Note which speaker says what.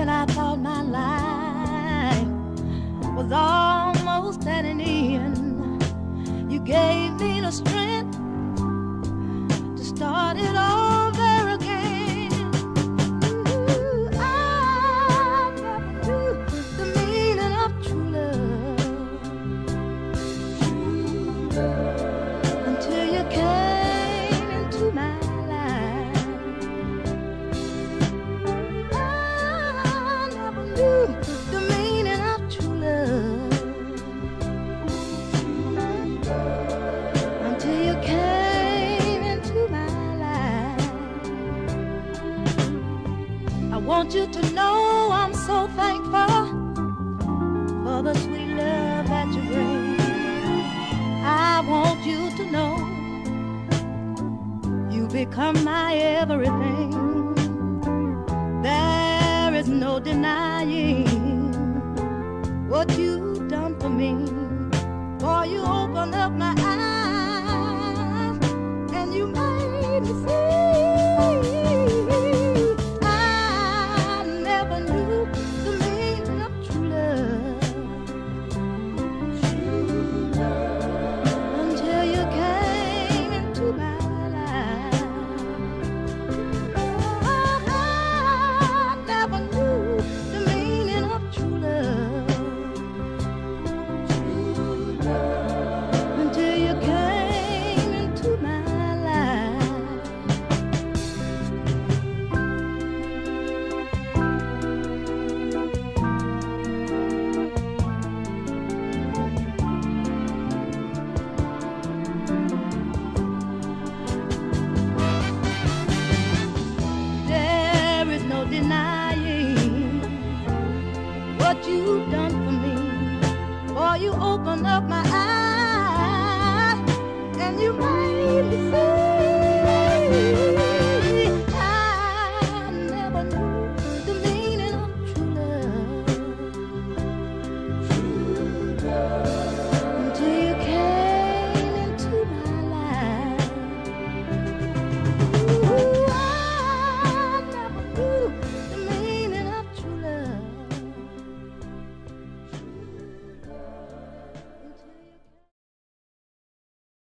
Speaker 1: when I thought my life was almost at an end. You gave me the strength to start it over again. Ooh, I never knew the meaning of true love until you came into my life. I never knew the meaning of true love until you came into my life. I want you to know I'm so thankful for the sweet love that you bring. I want you to know you become my everything. There is no denying what you've done for me. Boy, you opened up my eyes and you made me see. I never knew the meaning of true love until you came into my life. I never knew the meaning of true love until you came into my life. There is no denying what you've done for me. Boy, you opened up my eyes and you made me see.